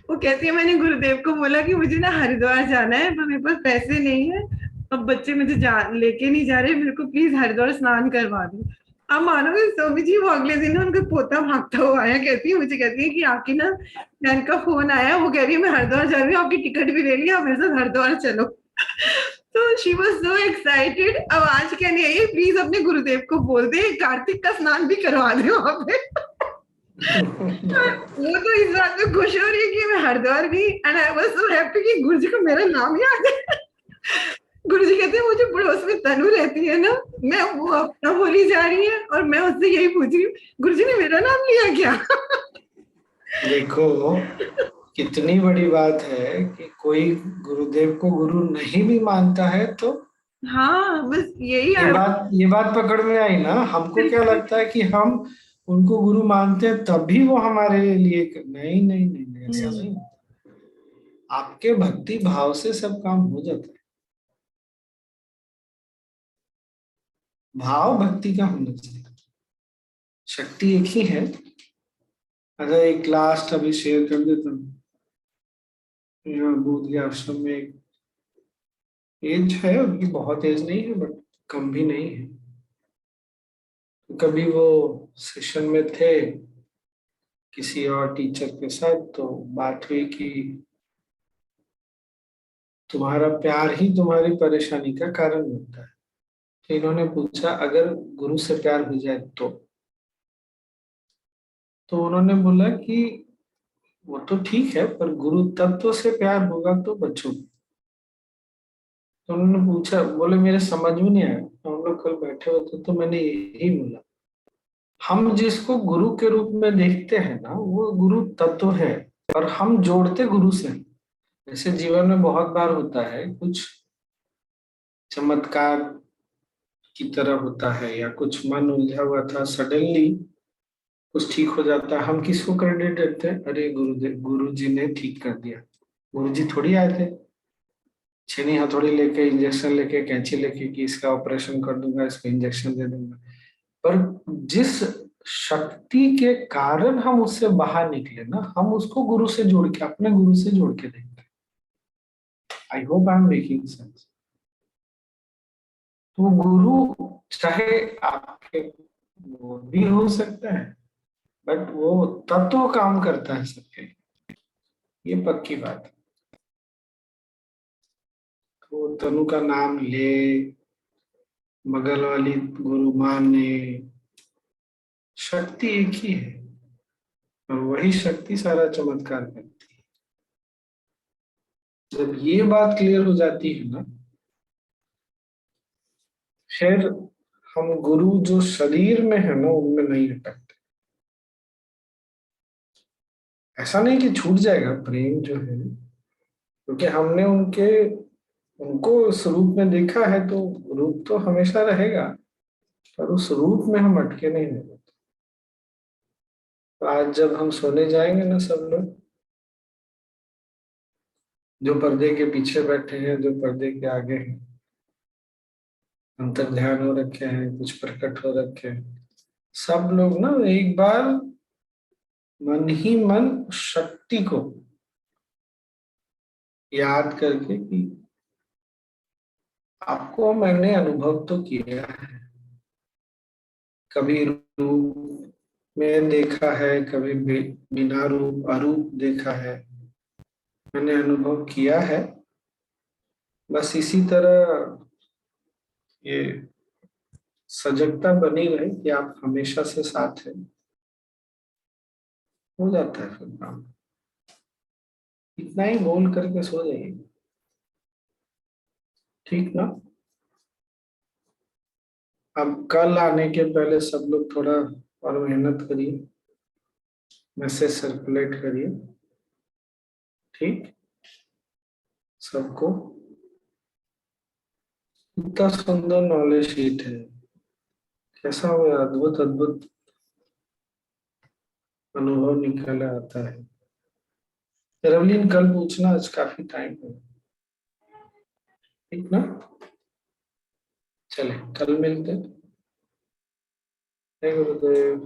वो कहती है मैंने गुरुदेव को बोला कि मुझे ना हरिद्वार जाना है, पर मेरे पास पैसे नहीं है, अब बच्चे मुझे लेके नहीं जा रहे, मेरे को प्लीज हरिद्वार स्नान करवा दो। अब मानोगे स्वामी जी, वो अगले दिन उनका पोता भागता हुआ आया, कहती है कि आपकी ना बहन का फोन आया, वो कह रही है मैं हरिद्वार जा रही हूँ, आपकी टिकट भी ले लिया, मेरे साथ हरिद्वार चलो। तो शी वाज सो एक्साइटेड। अब आज कहने आई प्लीज अपने गुरुदेव को बोल दे कार्तिक का स्नान भी करवा दे वहां पे। वो तो इस बात में खुश हो रही है कि मैं हरिद्वार गई, and I was so happy कि गुरुजी को मेरा नाम याद है। गुरुजी कहते हैं मुझे पड़ोस में तनु रहती है ना, मैं वो अपना बोली जा रही है, और मैं उससे यही पूछ रही हूँ गुरुजी ने मेरा नाम लिया क्या? देखो कितनी बड़ी बात है कि कोई गुरुदेव को गुरु नहीं भी मानता है तो हाँ बस यही ये बात पकड़ में आई ना। हमको क्या लगता है कि हम उनको गुरु मानते हैं तभी वो हमारे लिए नहीं नहीं नहीं, नहीं ऐसा नहीं। आपके भक्ति भाव से सब काम हो जाता है। भाव भक्ति का होना चाहिए, शक्ति एक ही है। अगर एक लास्ट अभी शेयर कर देता हूँ, यहाँ बोध गया आश्रम में एक एज है, उनकी बहुत एज नहीं है बट कम भी नहीं है। तो कभी वो सेशन में थे किसी और टीचर के साथ, तो बात हुई कि तुम्हारा प्यार ही तुम्हारी परेशानी का कारण बनता है। तो इन्होंने पूछा अगर गुरु से प्यार हो जाए तो उन्होंने बोला कि वो तो ठीक है पर गुरु तत्व से प्यार होगा तो बच्चों। तो उन्होंने पूछा, बोले मेरे समझ में नहीं आया। तो हम लोग कल बैठे होते तो मैंने यही बोला, हम जिसको गुरु के रूप में देखते हैं ना वो गुरु तत्व है, और हम जोड़ते गुरु से। जैसे जीवन में बहुत बार होता है कुछ चमत्कार की तरह होता है, या कुछ मन उलझा हुआ था, सडनली कुछ ठीक हो जाता है, हम किसको क्रेडिट देते हैं? अरे गुरुदेव, गुरु जी ने ठीक कर दिया। गुरु जी थोड़ी आए थे छेनी हथौड़ी लेके, इंजेक्शन लेके, कैंची लेके कि इसका ऑपरेशन कर दूंगा, इसको इंजेक्शन दे दूंगा। पर जिस शक्ति के कारण हम उससे बाहर निकले ना, हम उसको गुरु से जोड़ के, अपने गुरु से जोड़ के देखते हैं। I hope I am making sense. तो गुरु चाहे आपके वो भी हो सकता है, बट वो तत्व काम करता है सबके, ये पक्की बात है। तो तनु का नाम ले, बगल वाली गुरु माने, शक्ति एक ही है और वही शक्ति सारा चमत्कार करती है। जब ये बात क्लियर हो जाती है ना, फिर हम गुरु जो शरीर में है ना उनमें नहीं अटकते। ऐसा नहीं कि छूट जाएगा प्रेम जो है, क्योंकि हमने उनको उस रूप में देखा है, तो रूप तो हमेशा रहेगा, पर उस रूप में हम अटके नहीं रहेंगे। तो आज जब हम सोने जाएंगे ना सब लोग, जो पर्दे के पीछे बैठे हैं, जो पर्दे के आगे हैं, अंतर ध्यान हो रखे हैं, कुछ प्रकट हो रखे हैं, सब लोग ना एक बार मन ही मन शक्ति को याद करके कि आपको मैंने अनुभव तो किया है, कभी रूप में देखा है, कभी बिना रूप अरूप देखा है, मैंने अनुभव किया है। बस इसी तरह ये सजगता बनी रहे कि आप हमेशा से साथ हैं, हो जाता है फिर काम। इतना ही बोल करके सो जाइए, ठीक ना? अब कल आने के पहले सब लोग थोड़ा और मेहनत करिए, मैसेज सर्कुलेट करिए, ठीक? सबको इतना सुंदर नॉलेज शीट है, कैसा वो अद्भुत अद्भुत अनुभव निकल आता है। रवलीन कल पूछना, आज काफी टाइम है, ठीक ना? चले कल मिलते हैं। जय गुरुदेव।